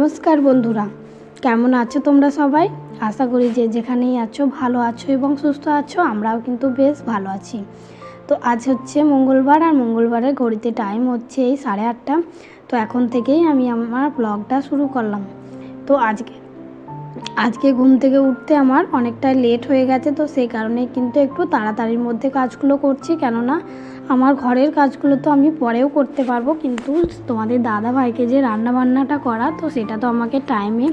নমস্কার বন্ধুরা, কেমন আছো তোমরা সবাই? আশা করি যে যেখানেই আছো ভালো আছো এবং সুস্থ আছো। আমরাও কিন্তু বেশ ভালো আছি। তো আজ হচ্ছে মঙ্গলবার, আর মঙ্গলবারের ঘড়িতে টাইম হচ্ছে এই 8:30। তো এখন থেকেই আমি আমার ব্লগটা শুরু করলাম। তো আজকে ঘুম থেকে উঠতে আমার অনেকটাই লেট হয়ে গেছে। তো সেই কারণে কিন্তু একটু তাড়াতাড়ির মধ্যে কাজগুলো করছি, কেননা আমার ঘরের কাজগুলো তো আমি পরেও করতে পারবো, কিন্তু তোমাদের দাদা ভাইকে যে রান্নাবান্নাটা করা, তো সেটা তো আমাকে টাইমে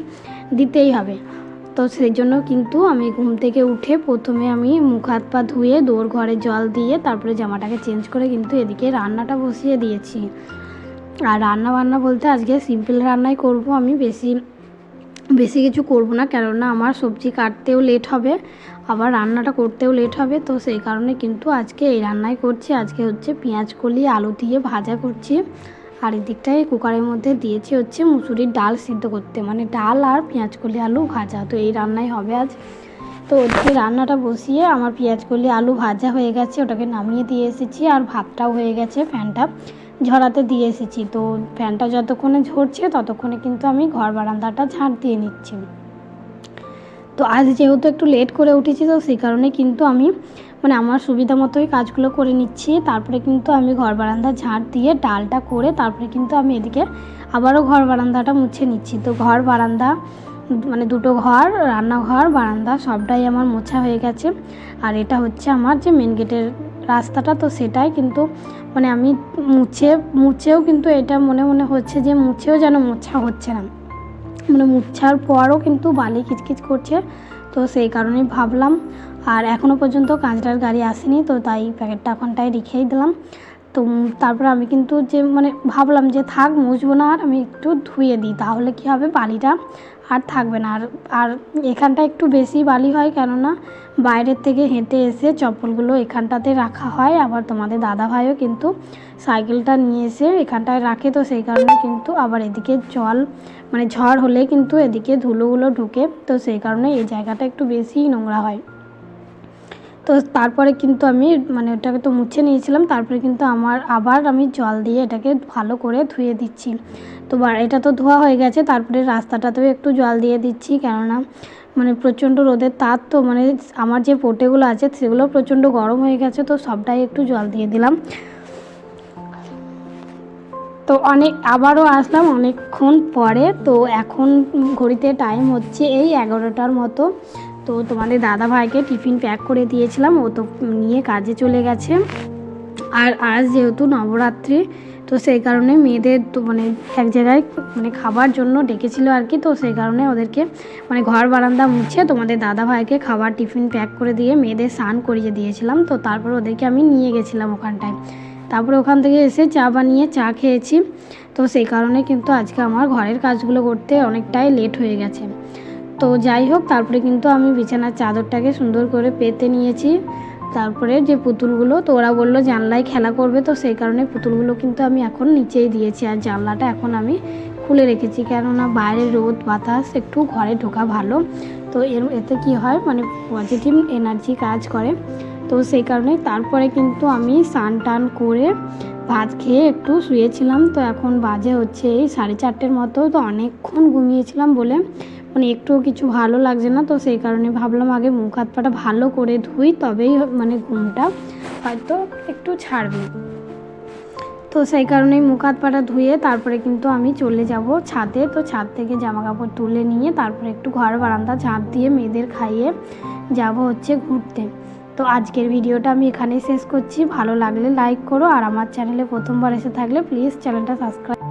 দিতেই হবে। তো সেই জন্য কিন্তু আমি ঘুম থেকে উঠে প্রথমে আমি মুখ হাত পা ধুয়ে দোর ঘরে জল দিয়ে তারপরে জামাটাকে চেঞ্জ করে কিন্তু এদিকে রান্নাটা বসিয়ে দিয়েছি। আর রান্না বলতে আজকে সিম্পল রান্নাই করব, আমি বেশি কিছু করব না, কেননা আমার সবজি কাটতেও লেট হবে, আবার রান্নাটা করতেও লেট হবে। তো সেই কারণে কিন্তু আজকে এই রান্নাই করছি। আজকে হচ্ছে পেঁয়াজ কলি আলু দিয়ে ভাজা করছি, আর এদিকটায় কুকারের মধ্যে দিয়েছি হচ্ছে মুসুরির ডাল সিদ্ধ করতে, মানে ডাল আর পেঁয়াজ কলি আলু ভাজা। তো এই রান্নাই হবে আজ। তো ওদিকে রান্নাটা বসিয়ে আমার পেঁয়াজ কলি আলু ভাজা হয়ে গেছে, ওটাকে নামিয়ে দিয়ে এসেছি। আর ভাতটাও হয়ে গেছে, ফ্যানটা ঝরাতে দিয়ে এসেছি। তো ফ্যানটা যতক্ষণে ঝরছে ততক্ষণে কিন্তু আমি ঘর বারান্দাটা ঝাড় দিয়ে নিচ্ছি। তো আজ যেহেতু একটু লেট করে উঠেছি, তো সেই কারণে কিন্তু আমি আমার সুবিধা মতোই কাজগুলো করে নিচ্ছি। তারপরে কিন্তু আমি ঘর বারান্দা ঝাড় দিয়ে ডালটা করে তারপরে কিন্তু আমি এদিকে আবারও ঘর বারান্দাটা মুছে নিচ্ছি। তো ঘর বারান্দা দুটো ঘর, রান্নাঘর বারান্দা সবটাই আমার মোছা হয়ে গেছে। আর এটা হচ্ছে আমার যে মেন গেটের রাস্তাটা, তো সেটাই কিন্তু আমি মুছেও কিন্তু এটা মনে হচ্ছে যে মুছেও যেন মোছা হচ্ছে না, মুছার পরও কিন্তু বালি কিচকিচ করছে। তো সেই কারণেই ভাবলাম, আর এখনও পর্যন্ত কাঁচরার গাড়ি আসেনি, তো তাই প্যাকেটটা এখনটাই রেখেই দিলাম। তো তারপরে আমি কিন্তু ভাবলাম যে থাক, মুছবো না, আর আমি একটু ধুয়ে দিই, তাহলে কি হবে, বালিটা আর থাকবে না। আর এখানটা একটু বেশি বালি হয়, কেননা বাইরের থেকে হেঁটে এসে চপ্পলগুলো এখানটাতে রাখা হয়। আবার তোমাদের দাদা ভাইও কিন্তু সাইকেলটা নিয়ে এসে এখানটায় রাখে। তো সেই কারণে কিন্তু আবার এদিকে ঝড় হলে কিন্তু এদিকে ধুলোগুলো ঢুকে, তো সেই কারণে এই জায়গাটা একটু বেশিই নোংরা হয়। তো তারপরে কিন্তু আমি ওটাকে তো মুছে নিয়েছিলাম, তারপরে কিন্তু আবার আমি জল দিয়ে এটাকে ভালো করে ধুয়ে দিচ্ছি। তো এটা তো ধোয়া হয়ে গেছে, তারপরে রাস্তাটাতেও একটু জল দিয়ে দিচ্ছি, কেননা প্রচণ্ড রোদের তাপ। তো আমার যে পোটেগুলো আছে সেগুলো প্রচণ্ড গরম হয়ে গেছে, তো সবটাই একটু জল দিয়ে দিলাম। তো আবারও আসলাম অনেকক্ষণ পরে। তো এখন ঘড়িতে টাইম হচ্ছে এই 11টার মতো। তো তোমাদের দাদা ভাইকে টিফিন প্যাক করে দিয়েছিলাম, ও তো নিয়ে কাজে চলে গেছে। আর আজ যেহেতু নবরাত্রি, তো সেই কারণে মেয়েদের তো এক জায়গায় খাবার জন্য ডেকেছিল আর কি। তো সেই কারণে ওদেরকে ঘর বারান্দা মুছে তোমাদের দাদা ভাইকে খাবার টিফিন প্যাক করে দিয়ে মেয়েদের স্নান করিয়ে দিয়েছিলাম। তো তারপর ওদেরকে আমি নিয়ে গেছিলাম ওখানটায়, তারপরে ওখান থেকে এসে চা বানিয়ে চা খেয়েছি। তো সেই কারণে কিন্তু আজকে আমার ঘরের কাজগুলো করতে অনেকটাই লেট হয়ে গেছে। তো যাই হোক, তারপরে কিন্তু আমি বিছানার চাদরটাকে সুন্দর করে পেতে নিয়েছি। তারপরে যে পুতুলগুলো, তো ওরা বললো জানলায় খেলা করবে, তো সেই কারণে পুতুলগুলো কিন্তু আমি এখন নিচেই দিয়েছি, আর জানলাটা এখন আমি খুলে রেখেছি, কেননা বাইরে রোদ বাতাস একটু ঘরে ঢোকা ভালো। তো এতে কি হয়, পজিটিভ এনার্জি কাজ করে। তো সেই কারণে তারপরে কিন্তু আমি স্নান টান করে ভাত খেয়ে একটু শুয়েছিলাম। তো এখন বাজে হচ্ছে এই 4:30 মতো। তো অনেকক্ষণ ঘুমিয়েছিলাম বলে একটুও কিছু ভালো লাগছে না। তো সেই কারণে ভাবলাম আগে মুখ হাত পাটা ভালো করে ধুই, তবেই ঘুমটা হয়তো একটু ছাড়বে। তো সেই কারণেই মুখ হাত পাটা ধুয়ে তারপরে কিন্তু আমি চলে যাব ছাদে। তো ছাদ থেকে জামা কাপড় তুলে নিয়ে তারপরে একটু ঘর বারান্দা ঝাঁট দিয়ে মেয়েদের খাইয়ে যাব হচ্ছে ঘুরতে। তো আজকের ভিডিওটা আমি এখানেই শেষ করছি। ভালো লাগলে লাইক করো, আর আমার চ্যানেলে প্রথমবার এসে থাকলে প্লিজ চ্যানেলটা সাবস্ক্রাইব